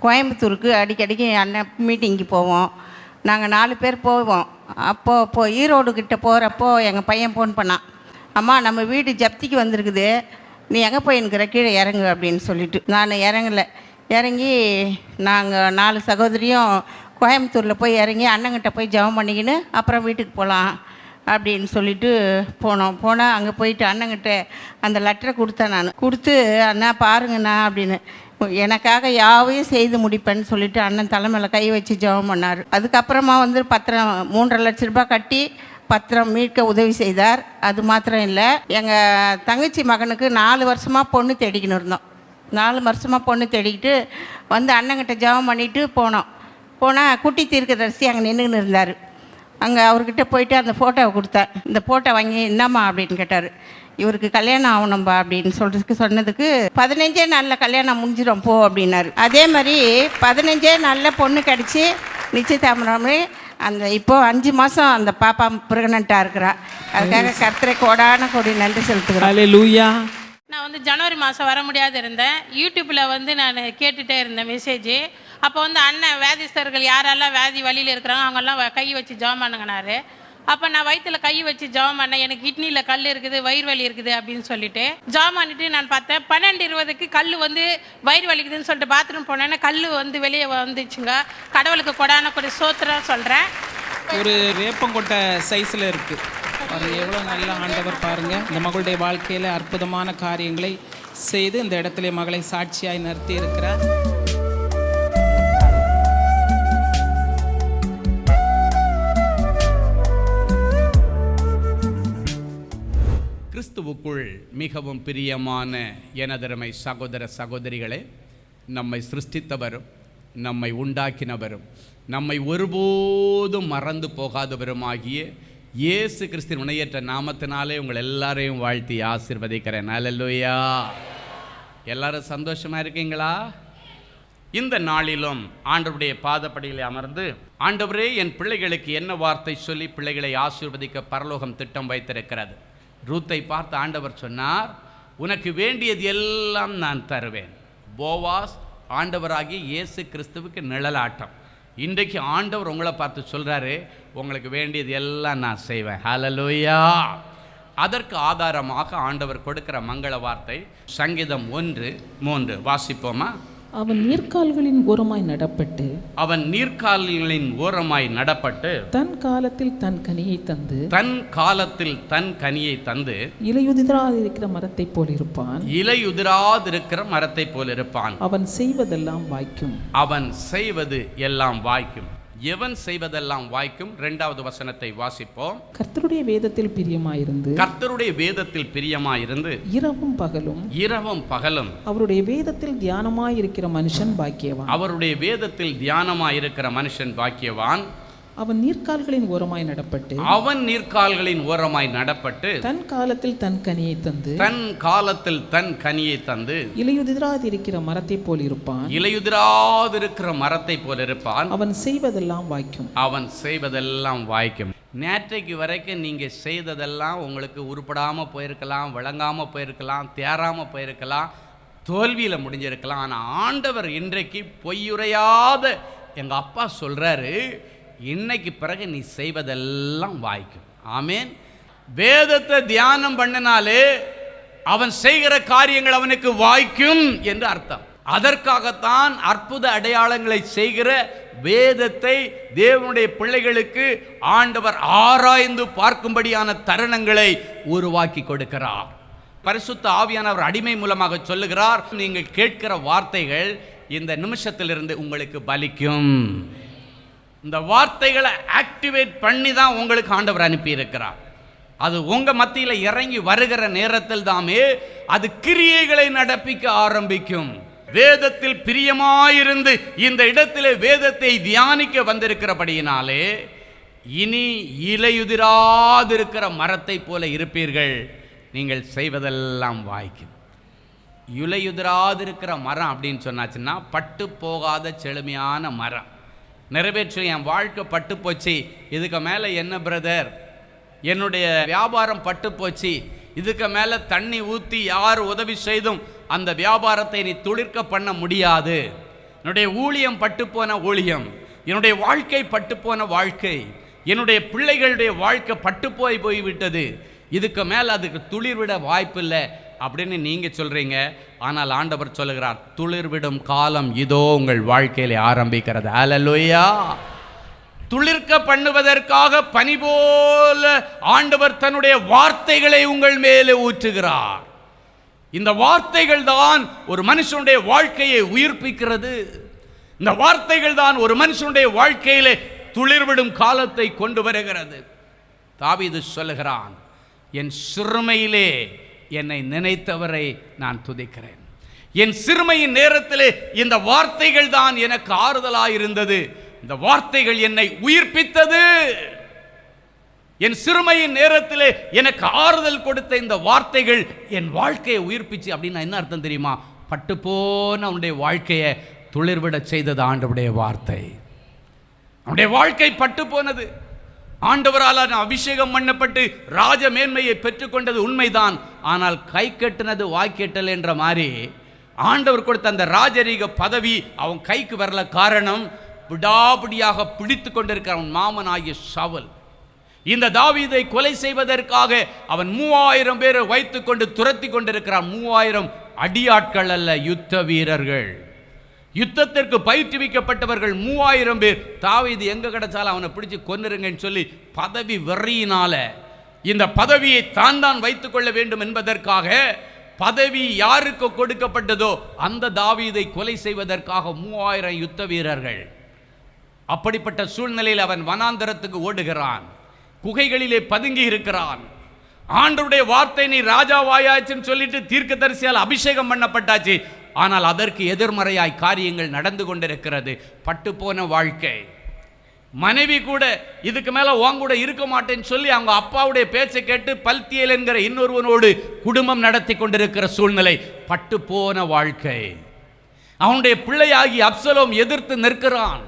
கோயம்புத்தூருக்கு அடிக்கடிக்கு அண்ணன் மீட்டிங்கு போவோம். நாங்கள் 4 பேர் போவோம். அப்போது ஈரோடுக்கிட்ட போகிறப்போ எங்கள் பையன் ஃபோன் பண்ணான், அம்மா நம்ம வீடு ஜப்திக்கு வந்திருக்குது, நீ எங்கே போயின்னுக்கிற, கீழே இறங்கு அப்படின்னு சொல்லிட்டு. நான் இறங்கலை. இறங்கி நாங்கள் 4 சகோதரியும் கோயம்புத்தூரில் போய் இறங்கி அண்ணங்கிட்ட போய் ஜெபம் பண்ணிக்கின்னு அப்புறம் வீட்டுக்கு போகலாம் அப்படின்னு சொல்லிட்டு போனால் அங்கே போயிட்டு அண்ணங்கிட்ட அந்த லெட்டரை கொடுத்தேன். நான் கொடுத்து, அண்ணா பாருங்கண்ணா அப்படின்னு, எனக்காக யாவையும் செய்து முடிப்பேன்னு சொல்லிட்டு அண்ணன் தலைமையில் கை வச்சு ஜெபம் பண்ணார். அதுக்கப்புறமா பத்திரம் 3.5 லட்ச ரூபாய் கட்டி பத்திரம் மீட்க உதவி செய்தார். அது மாத்திரம் இல்லை, எங்கள் தங்கச்சி மகனுக்கு 4 வருஷமாக பொண்ணு தேடிக்கின்னு இருந்தோம். 4 வருஷமாக பொண்ணு தேடிக்கிட்டு அண்ணங்கிட்ட ஜெபம் பண்ணிவிட்டு போனால் குட்டி தீர்க்கதரிசி அங்கே நின்றுன்னு இருந்தார். அங்கே அவர்கிட்ட போயிட்டு அந்த ஃபோட்டோவை கொடுத்தேன். இந்த ஃபோட்டோ வாங்கி என்னம்மா அப்படின்னு கேட்டார். இவருக்கு கல்யாணம் ஆகணும்பா அப்படின்னு சொன்னதுக்கு 15 நாளில் கல்யாணம் முடிஞ்சிடும் போ அப்படின்னாரு. அதே மாதிரி 15 நாளில் பொண்ணு கிடச்சி நிச்சயதாமரமே இப்போது 5 மாதம் அந்த பாப்பா ப்ரெக்னெண்ட்டாக இருக்கிறா. அதுக்காக கர்த்தரை கோடான கோடி நன்றி செலுத்துகிறேன். ஹல்லேலூயா. நான் ஜனவரி மாதம் வர முடியாது இருந்தேன். யூடியூப்பில் நான் கேட்டுகிட்டே இருந்தேன் மெசேஜ். அப்போ அண்ணன் வேதிஸ்தர்கள் யாரெல்லாம் வேதி வழியில் இருக்கிறாங்க அவங்கெல்லாம் கை வச்சு ஜெபம் பண்ணுங்கனாரு. அப்போ நான் வயிற்றுல கை வச்சு ஜெபம் பண்ணேன். எனக்கு கிட்னியில் கல் இருக்குது, வயிறு வலி இருக்குது அப்படின்னு சொல்லிட்டு ஜெபம் பண்ணிட்டு நான் பார்த்தேன். 12:20க்கு கல் வயிறு வலிக்குதுன்னு சொல்லிட்டு பாத்ரூம் போனேன்னா கல் வெளியே வந்துச்சுங்க. கடவுளுக்கு கொடான கொடி சோத்திரம் சொல்கிறேன். ஒரு வேப்பங்கொட்டை சைஸில் இருக்குது. அவர் எவ்வளோ நல்ல ஆண்டவர் பாருங்க. இந்த மகளுடைய வாழ்க்கையில் அற்புதமான காரியங்களை செய்து இந்த இடத்துல மகளை சாட்சியாய் நிறுத்தி இருக்கிறார். கிறிஸ்துவுக்குள் மிகவும் பிரியமான எனதருமை சகோதர சகோதரிகளே, நம்மை சிருஷ்டித்தவரும் நம்மை உண்டாக்கினவரும் நம்மை ஒருபோதும் மறந்து போகாதவருமாகிய இயேசு கிறிஸ்துவின் வினையற்ற நாமத்தினாலே உங்கள் எல்லாரையும் வாழ்த்தி ஆசீர்வதிக்கிறேன். அல்லேலூயா. எல்லாரும் சந்தோஷமா இருக்கீங்களா? இந்த நாளிலும் ஆண்டவருடைய பாதப்படியில் அமர்ந்து, ஆண்டவரே என் பிள்ளைகளுக்கு என்ன வார்த்தை சொல்லி பிள்ளைகளை ஆசீர்வதிக்க பரலோகம் திட்டம் வைத்திருக்கிறது. ரூத்தை பார்த்து ஆண்டவர் சொன்னார், உனக்கு வேண்டியது எல்லாம் நான் தருவேன். போவாஸ் ஆண்டவராகிய இயேசு கிறிஸ்துவுக்கு நிழலாட்டம். இன்றைக்கு ஆண்டவர் உங்களை பார்த்து சொல்கிறாரு, உங்களுக்கு வேண்டியது எல்லாம் நான் செய்வேன். ஹல்லேலூயா. அதற்கு ஆதாரமாக ஆண்டவர் கொடுக்கிற மங்கள வார்த்தை சங்கீதம் 1:3 வாசிப்போமா? அவன் நீர்க்கால்களின் ஓரமாய் நடப்பட்டு தன் காலத்தில் தன் கனியை தந்து இலையுதிராதிருக்கிற மரத்தைப் போல் இருப்பான். அவன் செய்வதெல்லாம் வாய்க்கும். அவன் செய்வது எல்லாம் வாய்க்கும். எவன் செய்வதெல்லாம் வாய்க்கும்? 2வது வசனத்தை வாசிப்போம். கர்த்தருடைய வேதத்தில் பிரியமாயிருந்து இரவும் பகலும் அவருடைய வேதத்தில் தியானமாயிருக்கிற மனுஷன் பாக்கியவான். அவன் நீர்க்கால்களின் ஓரமாய் நடப்பட்டு தன் காலத்தில் தன் கனியை தந்து இலையுதிராதிருக்கிற மரத்தைப் போல் இருப்பான். அவன் செய்வதெல்லாம் வாய்க்கும். நேற்றைக்கு வரைக்கும் நீங்கள் செய்ததெல்லாம் உங்களுக்கு உருப்படாமல் போயிருக்கலாம், விளங்காமல் போயிருக்கலாம், தேராமல் போயிருக்கலாம், தோல்வியில் முடிஞ்சிருக்கலாம். ஆனால் ஆண்டவர் இன்றைக்கு பொய்யுரையாத எங்கள் அப்பா சொல்கிறாரு, இன்னைக்கு பிறகு நீ செய்வதெல்லாம் வாய்க்கும். ஆமேன். வேதத்தை தியானம் பண்ணினாலே அவன் செய்கிற காரியங்கள் அவனுக்கு வாய்க்கும் என்று அர்த்தம். அதற்காகத்தான் அற்புத அடையாளங்களை செய்கிற வேதத்தை தேவனுடைய பிள்ளைகளுக்கு ஆண்டவர் ஆராய்ந்து பார்க்கும்படியான தருணங்களை உருவாக்கி கொடுக்கிறார். பரிசுத்த ஆவியானவர் அடிமை மூலமாக சொல்லுகிறார், நீங்கள் கேட்கிற வார்த்தைகள் இந்த நிமிஷத்திலிருந்து உங்களுக்கு பலிக்கும். இந்த வார்த்தைகளை ஆக்டிவேட் பண்ணி தான் உங்களுக்கு ஆண்டவர் அனுப்பி இருக்கிறார். அது உங்கள் மத்தியில் இறங்கி வருகிற நேரத்தில் தாமே அது கிரியைகளை நடப்பிக்க ஆரம்பிக்கும். வேதத்தில் பிரியமாயிருந்து இந்த இடத்திலே வேதத்தை தியானிக்க வந்திருக்கிறபடியினாலே இனி இலையுதிராதிருக்கிற மரத்தை போல இருப்பீர்கள். நீங்கள் செய்வதெல்லாம் வாய்க்கும். இலையுதிராதிருக்கிற மரம் அப்படின்னு சொன்னாச்சுன்னா பட்டு போகாத செழுமையான மரம். நிறைவேற்ற என் வாழ்க்கை பட்டு போச்சு, இதுக்கு மேலே என்ன பிரதர், என்னுடைய வியாபாரம் பட்டு போச்சு, இதுக்கு மேலே தண்ணி ஊற்றி யார் உதவி செய்தும் அந்த வியாபாரத்தை நீ துளிர்க்க பண்ண முடியாது. என்னுடைய ஊழியம் பட்டுப்போன ஊழியம், என்னுடைய வாழ்க்கை பட்டுப்போன வாழ்க்கை, என்னுடைய பிள்ளைகளுடைய வாழ்க்கை போய்விட்டது, இதுக்கு மேலே அதுக்கு துளிர்விட வாய்ப்பில்லை அப்படின்னு நீங்கள் சொல்கிறீங்க. ஆனால் ஆண்டவர் சொல்லுகிறார், துளிர்விடும் காலம் இதோ உங்கள் வாழ்க்கையில் ஆரம்பிக்கிறது. ஹல்லேலூயா. துளிர்க்க பண்ணுவதற்காக பனி போல ஆண்டவர் தன்னுடைய வார்த்தைகளை உங்கள் மேலே ஊற்றுகிறார். இந்த வார்த்தைகள் தான் ஒரு மனுஷனுடைய வாழ்க்கையை உயிர்ப்பிக்கிறது. இந்த வார்த்தைகள் தான் ஒரு மனுஷனுடைய வாழ்க்கையிலே துளிர்விடும் காலத்தை கொண்டு வருகிறது. தாவீது சொல்லுகிறான், என் சிறுமையிலே என்னை நினைத்தவரை நான் துதிக்கிறேன். என் சிறுமையின் நேரத்திலே இந்த வார்த்தைகள் தான் எனக்கு ஆறுதலாயிருந்தது. இந்த வார்த்தைகள் என்னை உயிர்ப்பித்தது. என் சிறுமையின் நேரத்திலே எனக்கு ஆறுதல் கொடுத்த இந்த வார்த்தைகள் என் வாழ்க்கையை உயிர்ப்பிச்சு. அப்படின்னா என்ன அர்த்தம் தெரியுமா? பட்டு போன உன்னுடைய வாழ்க்கையை துளிர்விட செய்தது ஆண்டவருடைய வார்த்தை. அவனுடைய வாழ்க்கை பட்டு போனது. ஆண்டவரால் அபிஷேகம் பண்ணப்பட்டு ராஜ மேன்மையை பெற்றுக்கொண்டது உண்மைதான். ஆனால் கை கட்டினது வாய்க்கெட்டல் என்ற மாதிரி ஆண்டவர் கொடுத்த அந்த ராஜரீக பதவி அவன் கைக்கு வரல. காரணம், விடாபிடியாக பிடித்து கொண்டிருக்கிற அவன் மாமனாகிய சவுல். இந்த தாவீதை கொலை செய்வதற்காக அவன் 3000 பேரை வைத்துக்கொண்டு துரத்தி கொண்டிருக்கிறான். 3000 அடியாட்கள் அல்ல, யுத்த வீரர்கள், யுத்தத்திற்கு பயிற்றுவிக்கப்பட்டவர்கள் 3000 பேர். தாவீது எங்க கிடைச்சாலும் அவனை பிடிச்சு கொன்னுருங்கன்னு சொல்லி பதவி வெறியினால இந்த பதவியை தான் வைத்துக் கொள்ள வேண்டும் என்பதற்காக பதவி யாருக்கு கொடுக்கப்பட்டதோ அந்த தாவீதை கொலை செய்வதற்காக 3000 யுத்த வீரர்கள். அப்படிப்பட்ட சூழ்நிலையில் அவன் வனாந்தரத்துக்கு ஓடுகிறான், குகைகளிலே பதுங்கி இருக்கிறான். ஆண்டவருடைய வார்த்தை, நீ ராஜாவாயாச்சுன்னு சொல்லிட்டு தீர்க்கதரிசியால் அபிஷேகம் பண்ணப்பட்டாச்சு. ஆனால் அதற்கு எதிர்மறையாய் காரியங்கள் நடந்து கொண்டிருக்கிறது. பட்டு போன வாழ்க்கை. மனைவி கூட இதுக்கு மேலே உன் கூட இருக்க மாட்டேன்னு சொல்லி அவங்க அப்பாவுடைய பேச்சை கேட்டு பல்தியேல் என்கிற இன்னொருவனோடு குடும்பம் நடத்தி கொண்டிருக்கிற சூழ்நிலை. பட்டு போன வாழ்க்கை. அவனுடைய பிள்ளையாகி அப்சலோம் எதிர்த்து நிற்கிறான்.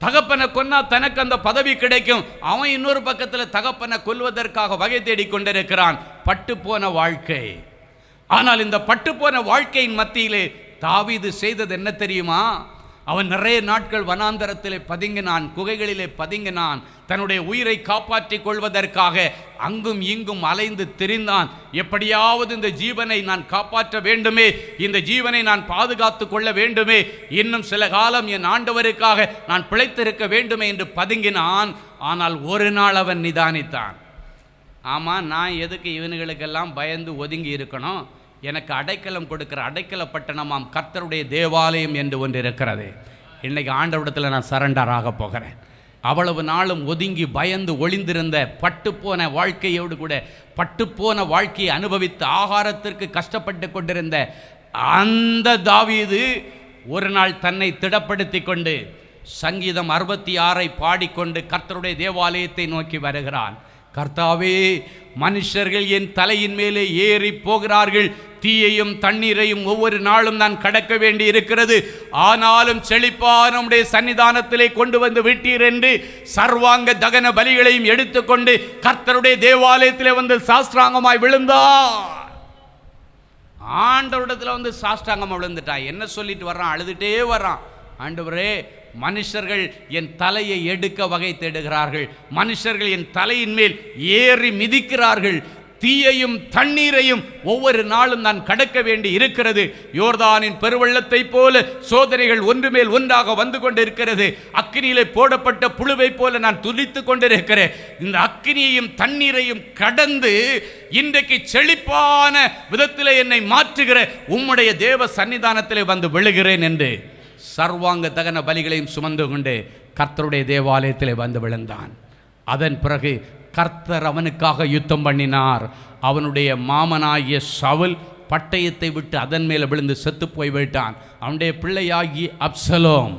தகப்பனை கொன்னா தனக்கு அந்த பதவி கிடைக்கும். அவன் இன்னொரு பக்கத்தில் தகப்பனை கொல்வதற்காக வகை தேடிக் கொண்டிருக்கிறான். பட்டு போன வாழ்க்கை. ஆனால் இந்த பட்டு போன வாழ்க்கையின் மத்தியிலே தாவீது செய்தது என்ன தெரியுமா? அவன் நிறைய நாட்கள் வனாந்தரத்திலே பதுங்கினான், குகைகளிலே பதுங்கினான். தன்னுடைய உயிரை காப்பாற்றிக் கொள்வதற்காக அங்கும் இங்கும் அலைந்து திரிந்தான். எப்படியாவது இந்த ஜீவனை நான் காப்பாற்ற வேண்டுமே, இந்த ஜீவனை நான் பாதுகாத்து கொள்ள வேண்டுமே, இன்னும் சில காலம் என் ஆண்டவருக்காக நான் பிழைத்திருக்க வேண்டுமே என்று பதுங்கினான். ஆனால் ஒரு நாள் அவன் நிதானித்தான். ஆமாம், நான் எதுக்கு இவனுகளுக்கெல்லாம் பயந்து ஒதுங்கி இருக்கணும்? எனக்கு அடைக்கலம் கொடுக்கிற அடைக்கல பட்டணமாம் கர்த்தருடைய தேவாலயம் என்று ஒன்று இருக்கிறது. இன்றைக்கி ஆண்டவரிடத்தில் நான் சரண்டர் ஆக போகிறேன். அவ்வளவு நாளும் ஒதுங்கி பயந்து ஒளிந்திருந்த பட்டுப்போன வாழ்க்கையோடு கூட பட்டுப்போன வாழ்க்கையை அனுபவித்து ஆகாரத்திற்கு கஷ்டப்பட்டு கொண்டிருந்த அந்த தாவீது ஒரு நாள் தன்னை திடப்படுத்தி கொண்டு சங்கீதம் 66 பாடிக்கொண்டு கர்த்தருடைய தேவாலயத்தை நோக்கி வருகிறான். கர்த்தாவே, மனுஷர்கள் என் தலையின் மேலே ஏறி போகிறார்கள், தீயையும் தண்ணீரையும் ஒவ்வொரு நாளும் நான் கடக்க வேண்டி இருக்கிறது. ஆனாலும் செழிப்பான உம்முடைய சன்னிதானத்திலே கொண்டு வந்து விட்டீர் என்று சர்வாங்க தகன பலிகளையும் எடுத்துக்கொண்டு கர்த்தருடைய தேவாலயத்திலே வந்து சாஷ்டாங்கமாய் விழுந்தார். ஆண்டவரிடத்தில் வந்து சாஷ்டாங்கமாக விழுந்துட்டான். என்ன சொல்லிட்டு வர்றான்? அழுதுட்டே வர்றான். ஆண்டவரே, மனுஷர்கள் என் தலையை எடுக்க வகை தேடுகிறார்கள், மனுஷர்கள் என் தலையின் மேல் ஏறி மிதிக்கிறார்கள், தீயையும் தண்ணீரையும் ஒவ்வொரு நாளும் நான் கடக்க வேண்டி இருக்கிறது. யோர்தானின் பெருவெள்ளத்தை போல சோதனைகள் ஒன்று மேல் ஒன்றாக வந்து கொண்டிருக்கிறது. அக்கினியிலே போடப்பட்ட புழுவை போல நான் துதித்து கொண்டிருக்கிறேன். இந்த அக்கினியையும் தண்ணீரையும் கடந்து இன்றைக்கு செழிப்பான விதத்திலே என்னை மாற்றுகிற உம்முடைய தேவ சன்னிதானத்திலே வந்து விழுகிறேன் என்று சர்வாங்க தகன பலிகளையும் சுமந்து கொண்டு கர்த்தருடைய தேவாலயத்திலே வந்து விழுந்தான். அதன் பிறகு கர்த்தர் அவனுக்காக யுத்தம் பண்ணினார். அவனுடைய மாமனாகிய சவுல் பட்டயத்தை விட்டு அதன் மேலே விழுந்து செத்து போய்விட்டான். அவனுடைய பிள்ளையாகி அப்சலோம்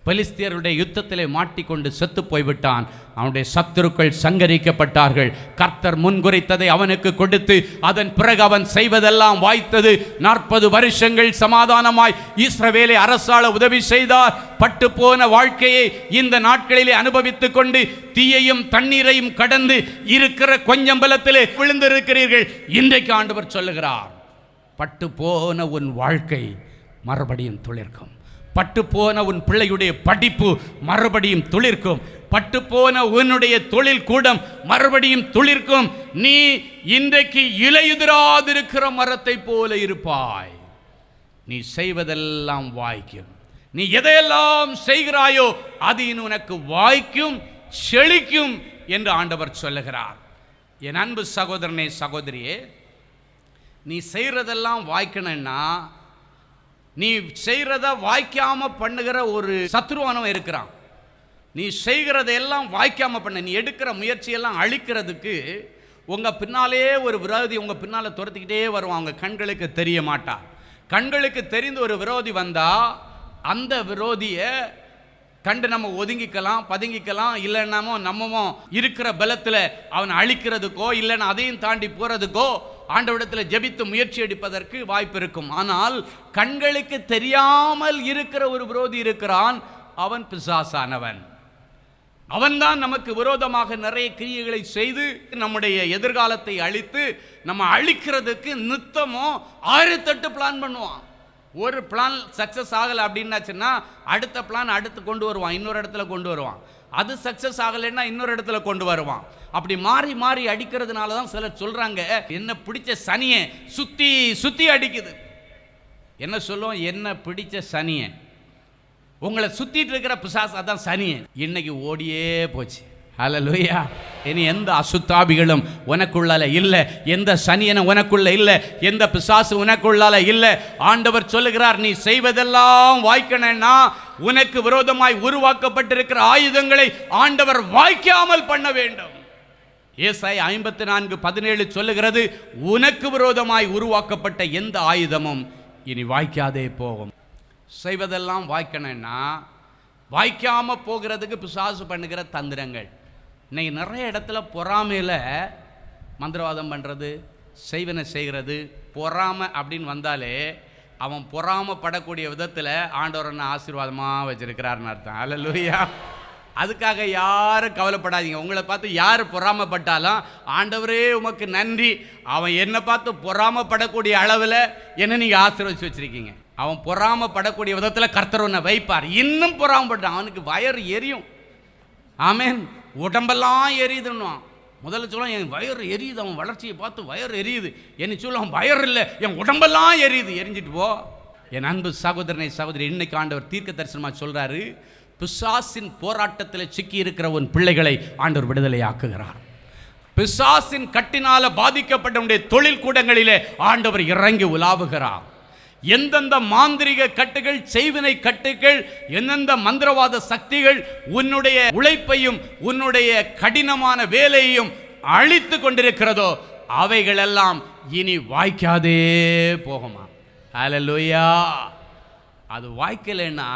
பெலிஸ்தியருடைய யுத்தத்திலே மாட்டிக்கொண்டு செத்து போய்விட்டான். அவனுடைய சத்துருக்கள் சங்கரிக்கப்பட்டார்கள். கர்த்தர் முன்குறித்ததை அவனுக்கு கொடுத்து அதன் பிறகு அவன் செய்வதெல்லாம் வாய்த்தது. 40 வருஷங்கள் சமாதானமாய் இஸ்ரவேலை அரசாள உதவி செய்தார். பட்டு போன வாழ்க்கையை இந்த நாட்களிலே அனுபவித்துக் கொண்டு தீயையும் தண்ணீரையும் கடந்து இருக்கிற கொஞ்சம் பலத்திலே விழுந்திருக்கிறீர்கள். இன்றைக்கு ஆண்டவர் சொல்லுகிறார், பட்டு போன உன் வாழ்க்கை மறுபடியும் துளிர்க்கும். பட்டுப்போன உன் பிள்ளையுடைய படிப்பு மறுபடியும் துளிர்க்கும். பட்டுப்போன உன்னுடைய தொழில் கூடம் மறுபடியும் துளிர்க்கும். நீ இன்றைக்கு இலையுதிராதிருக்கிற மரத்தை போல இருப்பாய். நீ செய்வதெல்லாம் வாய்க்கும். நீ எதையெல்லாம் செய்கிறாயோ அது உனக்கு வாய்க்கும், செழிக்கும் என்று ஆண்டவர் சொல்லுகிறார். என் அன்பு சகோதரனே, சகோதரியே, நீ செய்கிறதெல்லாம் வாய்க்கணும்னா, நீ செய்கிறத வாய்க்காம பண்ணுகிற ஒரு சத்ருவானவன் இருக்கிறான். நீ செய்கிறதையெல்லாம் வாய்க்காம பண்ண, நீ எடுக்கிற முயற்சியெல்லாம் அழிக்கிறதுக்கு உங்கள் பின்னாலே ஒரு விரோதி உங்கள் பின்னால் துரத்திக்கிட்டே வருவான். அவங்க கண்களுக்கு தெரிய மாட்டான். கண்களுக்கு தெரிந்த ஒரு விரோதி வந்தால் அந்த விரோதியை கண்டு நம்ம ஒதுங்கிக்கலாம், பதுங்கிக்கலாம். இல்லைன்னாமோ நம்மமோ இருக்கிற பலத்தில் அவனை அழிக்கிறதுக்கோ இல்லைன்னா அதையும் தாண்டி போகிறதுக்கோ ஆண்டவரிடத்தில் ஜெபித்து முயற்சி எடுப்பதற்கு வாய்ப்பு இருக்கும். ஆனால் கண்களுக்கு தெரியாமல் இருக்கிற ஒரு விரோதி இருக்கிறான். அவன் பிசாசானவன். அவன்தான் நமக்கு விரோதமாக நிறைய கிரியைகளை செய்து நம்முடைய எதிர்காலத்தை அழித்து நம்ம அழிக்கிறதுக்கு நித்தமோ 1008 பிளான் பண்ணுவான். ஒரு பிளான் சக்ஸஸ் ஆகலை அப்படின்னாச்சுன்னா அடுத்த பிளான் அடுத்து கொண்டு வருவான், இன்னொரு இடத்துல கொண்டு வருவான். அது சக்ஸஸ் ஆகலைன்னா இன்னொரு இடத்துல கொண்டு வருவான். அப்படி மாறி மாறி அடிக்கிறதுனால தான் சிலர் சொல்கிறாங்க, என்ன பிடிச்ச சனியை சுற்றி சுற்றி அடிக்குது. என்ன சொல்லுவோம்? என்ன பிடிச்ச சனியை, உங்களை சுற்றிட்டு இருக்கிற பிசாசு, அதான் சனியை. இன்னைக்கு ஓடியே போச்சு. ஹல்லேலூயா. இனி எந்த அசுத்தாபிகளும் உனக்குள்ளால இல்லை, எந்த சனியனை உனக்குள்ள இல்லை, எந்த பிசாசு உனக்குள்ளால இல்லை. ஆண்டவர் சொல்லுகிறார், நீ செய்வதெல்லாம் வாய்க்கணும்னா உனக்கு விரோதமாய் உருவாக்கப்பட்டிருக்கிற ஆயுதங்களை ஆண்டவர் வாய்க்காமல் பண்ண வேண்டும். ஏசாயா 54:17 சொல்லுகிறது, உனக்கு விரோதமாய் உருவாக்கப்பட்ட எந்த ஆயுதமும் இனி வாய்க்காதே போகும். செய்வதெல்லாம் வாய்க்கணும்னா வாய்க்காம போகிறதுக்கு பிசாசு பண்ணுகிற தந்திரங்கள். இன்னைக்கு நிறைய இடத்துல பொறாமையில் மந்திரவாதம் பண்ணுறது, செய்வனை செய்கிறது. பொறாமை அப்படின்னு வந்தாலே அவன் பொறாமப்படக்கூடிய விதத்தில் ஆண்டவரனை ஆசீர்வாதமாக வச்சிருக்கிறாருன்னு அர்த்தம். அல்லேலூயா. அதுக்காக யாரும் கவலைப்படாதீங்க. உங்களை பார்த்து யார் பொறாமப்பட்டாலும் ஆண்டவரே உமக்கு நன்றி, அவன் என்னை பார்த்து பொறாமப்படக்கூடிய அளவில் என்ன நீங்கள் ஆசீர்வதிச்சு வச்சுருக்கீங்க. அவன் பொறாமப்படக்கூடிய விதத்தில் கர்த்தர் உன்னை வைப்பார். இன்னும் பொறாமப்பட்டான், அவனுக்கு வயறு எரியும். ஆமேன். உடம்பெல்லாம் எரியுதுன்னுவான். முதல்ல சொல்லுவான், என் வயறு எரியுது, அவன் வளர்ச்சியை பார்த்து வயறு எரியுது. என்ன சொல்லுவான், வயறு இல்லை, என் உடம்பெல்லாம் எரியுது. எரிஞ்சிட்டு போ. என் அன்பு சகோதரனை, சகோதரி, இன்னைக்கு ஆண்டவர் தீர்க்க தரிசனமாக சொல்கிறாரு, பிசாசின் போராட்டத்தில் சிக்கி இருக்கிற உன் பிள்ளைகளை ஆண்டவர் விடுதலை ஆக்குகிறார். பிசாசின் கட்டினால பாதிக்கப்பட்ட தொழில் கூடங்களிலே ஆண்டவர் இறங்கி உலாவுகிறார். எந்தெந்த மாந்திரிக கட்டுகள், செய்வினை கட்டுகள், எந்தெந்த மந்திரவாத சக்திகள் உன்னுடைய உழைப்பையும் உன்னுடைய கடினமான வேலையையும் அழித்து கொண்டிருக்கிறதோ அவைகளெல்லாம் இனி வாய்க்காதே போகுமா. ஹல்லேலூயா. அது வாய்க்கலைன்னா,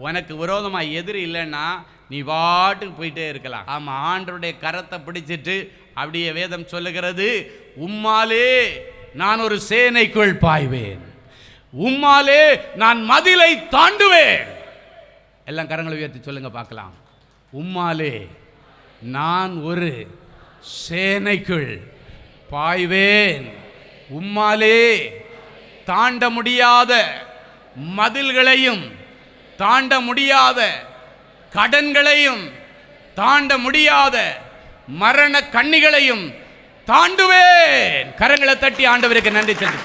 உனக்கு விரோதமாக எதிரி இல்லைன்னா நீ பாட்டுக்கு போயிட்டே இருக்கலாம். ஆமாம், ஆண்டவருடைய கரத்தை பிடிச்சிட்டு அப்படியே வேதம் சொல்லுகிறது, உம்மாலே நான் ஒரு சேனைக்குள் பாய்வேன், உம்மாலே நான் மதிலை தாண்டுவேன். எல்லாம் கரங்களை உயர்த்தி சொல்லுங்க பார்க்கலாம். உம்மாலே நான் ஒரு சேனைக்குள் பாய்வேன், உம்மாலே தாண்ட முடியாத மதில்களையும் தாண்ட முடியாத கடன்களையும் தாண்ட முடியாத மரண கண்ணிகளையும் தாண்டுவேன். கரங்களை தட்டி ஆண்டவருக்கு நன்றி சொல்லு.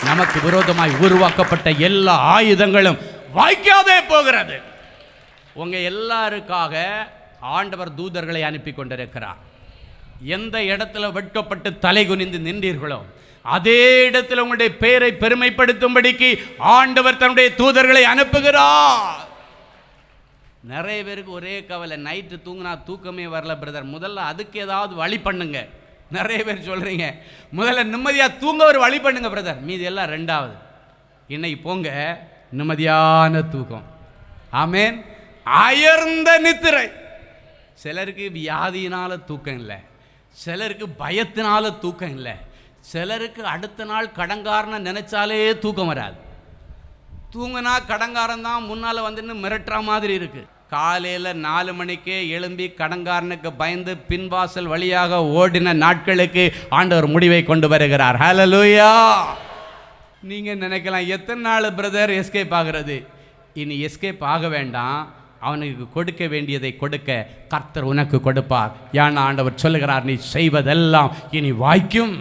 நமக்கு விரோதமாய் உருவாக்கப்பட்ட எல்லா ஆயுதங்களும் வாய்க்காதே போகிறது. உங்க எல்லாருக்காக ஆண்டவர் தூதர்களை அனுப்பி கொண்டிருக்கிறார். எந்த இடத்துல வெட்கப்பட்டு தலை குனிந்து நின்றீர்களோ அதே இடத்தில் உங்களுடைய பெயரை பெருமைப்படுத்தும்படிக்கு ஆண்டவர் தன்னுடைய தூதர்களை அனுப்புகிறார். நிறைய பேருக்கு ஒரே கவலை, நைட்டு தூங்கினா தூக்கமே வரல பிரதர். முதல்ல அதுக்கு ஏதாவது வழி பண்ணுங்க. நிறைய பேர் சொல்றீங்க, முதல்ல நிம்மதியாக தூங்க ஒரு வழி பண்ணுங்க பிரதர், மீதி எல்லாம் ரெண்டாவது. இன்னைக்கு போங்க நிம்மதியான தூக்கம். ஆமேன். அயர்ந்த நித்திரை. சிலருக்கு வியாதியினால தூக்கம் இல்லை, சிலருக்கு பயத்தினால தூக்கம் இல்லை, சிலருக்கு அடுத்த நாள் கடங்காரனை நினைச்சாலே தூக்கம் வராது. தூங்கினா கடங்காரன் தான் முன்னால் வந்துன்னு மிரட்டுற மாதிரி இருக்கு. காலையில் 4 மணிக்கே எழும்பி கடங்காரனுக்கு பயந்து பின்வாசல் வழியாக ஓடின நாட்களுக்கு ஆண்டவர் முடிவை கொண்டு வருகிறார். ஹல்லேலூயா. நீங்கள் நினைக்கலாம் எத்தனை நாள் பிரதர் எஸ்கேப் ஆகிறது? இனி எஸ்கேப் ஆக வேண்டாம். அவனுக்கு கொடுக்க வேண்டியதை கொடுக்க கர்த்தர் உனக்கு கொடுப்பார். ஏன்னா ஆண்டவர் சொல்லுகிறார், நீ செய்வதெல்லாம் இனி வாய்க்கும்.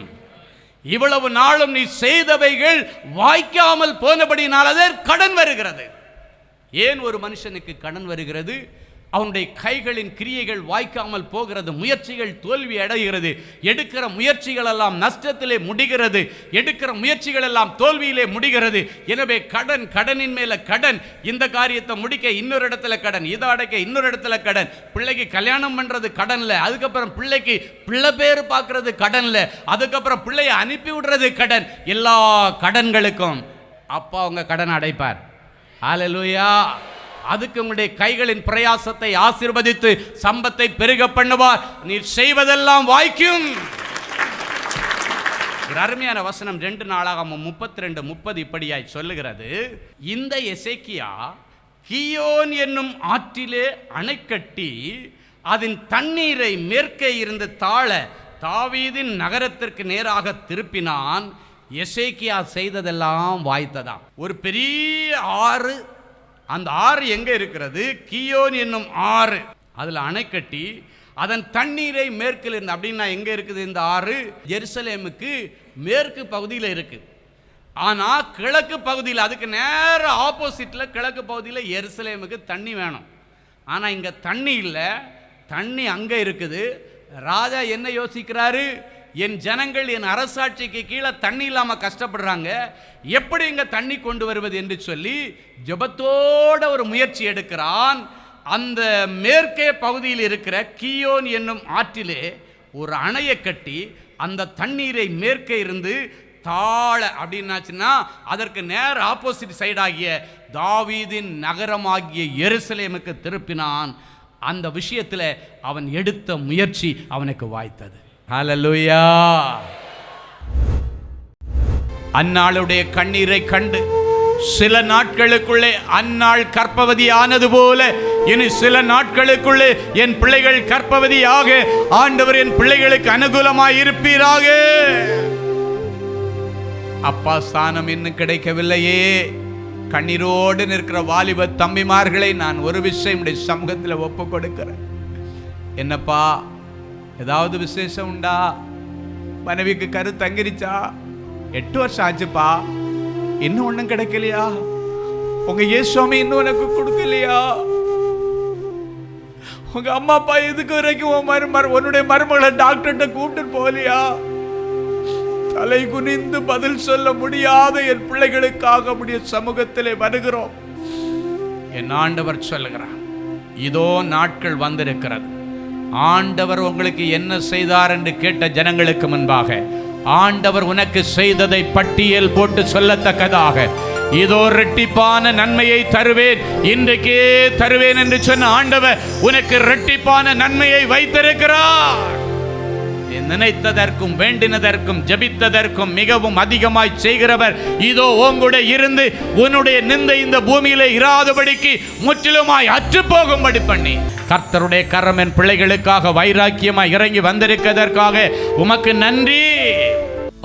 இவ்வளவு நாளும் நீ செய்தவைகள் வாய்க்காமல் போனபடினாலே கடன் வருகிறது. ஏன் ஒரு மனுஷனுக்கு கடன் வருகிறது? அவனுடைய கைகளின் கிரியைகள் வாய்க்காமல் போகிறது, முயற்சிகள் தோல்வி அடைகிறது, எடுக்கிற முயற்சிகள் எல்லாம் நஷ்டத்திலே முடிகிறது, எடுக்கிற முயற்சிகள் எல்லாம் தோல்வியிலே முடிகிறது. எனவே கடன், கடனின் மேல கடன், இந்த காரியத்தை முடிக்க இன்னொரு இடத்துல கடன், இதை அடைக்க இன்னொரு இடத்துல கடன், பிள்ளைக்கு கல்யாணம் பண்றது கடன்ல, அதுக்கப்புறம் பிள்ளைக்கு பிள்ளை பேர் பார்க்கறது கடன்ல, அதுக்கப்புறம் பிள்ளையை அனுப்பி விடுறது கடன். எல்லா கடன்களுக்கும் அப்பா உங்க கடன் அடைப்பார். ஹல்லேலூயா. அதுக்கு உங்களுடைய கைகளின் பிரயாசத்தை ஆசீர்வதித்து சம்பத்தை பெருக பண்ணுவார். நீர் செய்வதெல்லாம் வாய்க்கும். ஒரு அருமையான வசனம் 2 நாளாகமம் 32:30 இப்படியாய் சொல்லுகிறது, இந்த எசேக்கியா கியோன் என்னும் ஆற்றிலே அணை கட்டி அதன் தண்ணீரை மேற்கே இருந்து தாழ தாவீதின் நகரத்திற்கு நேராக திருப்பினான். எசேக்கியா செய்ததெல்லாம் வாய்த்ததாம். ஒரு பெரிய ஆறு, அந்த ஆறு எங்க இருக்கிறது? கியோன் என்னும் ஆறு. அதுல அணை கட்டி அதன் தண்ணீரை மேற்கில் இருந்து, அப்படின்னா எங்க இருக்குது இந்த ஆறு? ஜெருசலேமுக்கு மேற்கு பகுதியில் இருக்கு. ஆனா கிழக்கு பகுதியில், அதுக்கு நேர ஆப்போசிட்ல கிழக்கு பகுதியில் எருசலேமுக்கு தண்ணி வேணும். ஆனா இங்க தண்ணி இல்லை, தண்ணி அங்க இருக்குது. ராஜா என்ன யோசிக்கிறாரு? என் ஜனங்கள் என் அரசாட்சிக்கு கீழே தண்ணி இல்லாமல் கஷ்டப்படுறாங்க, எப்படி இங்கே தண்ணி கொண்டு வருவது என்று சொல்லி ஜெபத்தோட ஒரு முயற்சி எடுக்கிறான். அந்த மேற்கே பகுதியில் இருக்கிற கியோன் என்னும் ஆற்றிலே ஒரு அணையை கட்டி அந்த தண்ணீரை மேற்கே இருந்து தாழ, அப்படின்னாச்சுன்னா அதற்கு நேர் ஆப்போசிட் சைடாகிய தாவீதின் நகரமாகிய எருசலேமுக்கு திருப்பினான். அந்த விஷயத்தில் அவன் எடுத்த முயற்சி அவனுக்கு வாய்த்தது. ஹல்லேலூயா. அன்னாளுடைய கண்ணீரை கண்டு சில நாட்களுக்குள்ளே அன்னாள் கர்ப்பவதி ஆனது போல இனி சில நாட்களுக்குள்ளே என் பிள்ளைகள் கர்ப்பவதியாக ஆண்டவர் என் பிள்ளைகளுக்கு அனுகூலமாய் இருப்பீராக. அப்பா ஸ்தானம் இன்னும் கிடைக்கவில்லையே. கண்ணீரோடு நிற்கிற வாலிப தம்பிமார்களை நான் ஒரு விஷயம் சமூகத்தில் ஒப்பு கொடுக்கிறேன். என்னப்பா, ஏதாவது விசேஷம் உண்டா? மனைவிக்கு கரு தங்கிருச்சா? 8 வருஷம் ஆச்சுப்பா, இன்னும் ஒன்றும் கிடைக்கலையா? உங்க இயேசுவாமி இன்னும் உனக்கு கொடுக்கலையா? உங்க அம்மா அப்பா எதுக்கு வரைக்கும் உன்னுடைய மருமகளை டாக்டர்கிட்ட கூப்பிட்டு போகலையா? தலை குனிந்து பதில் சொல்ல முடியாத என் பிள்ளைகளுக்காக உடைய சமூகத்திலே வருகிறோம். என் ஆண்டவர் சொல்லுகிறார், இதோ நாட்கள் வந்திருக்கிறது. ஆண்டவர் உங்களுக்கு என்ன செய்தார் என்று கேட்ட ஜனங்களுக்கு முன்பாக ஆண்டவர் உனக்கு செய்ததை பட்டியல் போட்டு சொல்லத்தக்கதாக, இதோ இரட்டிப்பான நன்மையை தருவேன், இன்றைக்கே தருவேன் என்று சொன்ன ஆண்டவர் உனக்கு இரட்டிப்பான நன்மையை வைத்திருக்கிறார். நினைத்ததற்கும் வேண்டினதற்கும் ஜெபித்ததற்கும் மிகவும் அதிகமாய் செய்கிறவர் இதோ உங்களுடைய இருந்து உன்னுடைய நிந்தை இந்த பூமியிலே இராதபடிக்கு முற்றிலுமாய் அற்று போகும்படி பண்ணி கர்த்தருடைய கரம் என் பிள்ளைகளுக்காக வைராக்கியமாய் இறங்கி வந்திருக்கிறதற்காக உமக்கு நன்றி.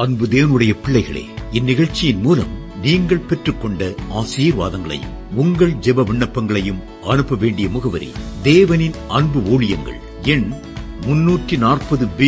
அன்பு தேவனுடைய பிள்ளைகளே, இந்நிகழ்ச்சியின் மூலம் நீங்கள் பெற்றுக்கொண்ட ஆசீர்வாதங்களையும் உங்கள் ஜெப விண்ணப்பங்களையும் அனுப்ப வேண்டிய முகவரி தேவனின் அன்பு ஊழியங்கள், எண் 340B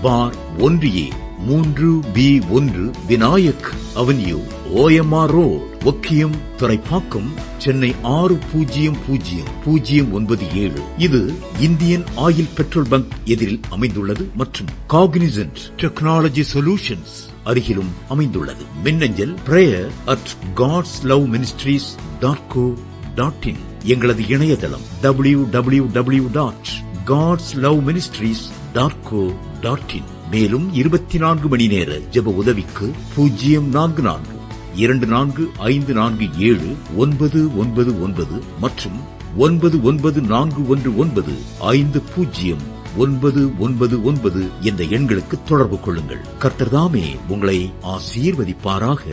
பார் 1A 3B1 Vinayak avenue, OMR road, Okkiyam, Thoraipakkam, Chennai 600097. இது இந்தியன் ஆயில் பெட்ரோல் பங்க் எதிரில் அமைந்துள்ளது மற்றும் காக்னிசன்ட் டெக்னாலஜி சொல்யூஷன்ஸ் அருகிலும் அமைந்துள்ளது. மின்னஞ்சல் prayer@godsloveministries.co.in. எங்களது இணையதளம் www.godsloveministries.co.in. மேலும் 24 மணி நேர ஜெப உதவிக்கு 0444544799 மற்றும் 9941950999 என்ற எண்களுக்கு தொடர்பு கொள்ளுங்கள். கர்த்தர் தாமே உங்களை ஆசீர்வதிப்பாராக.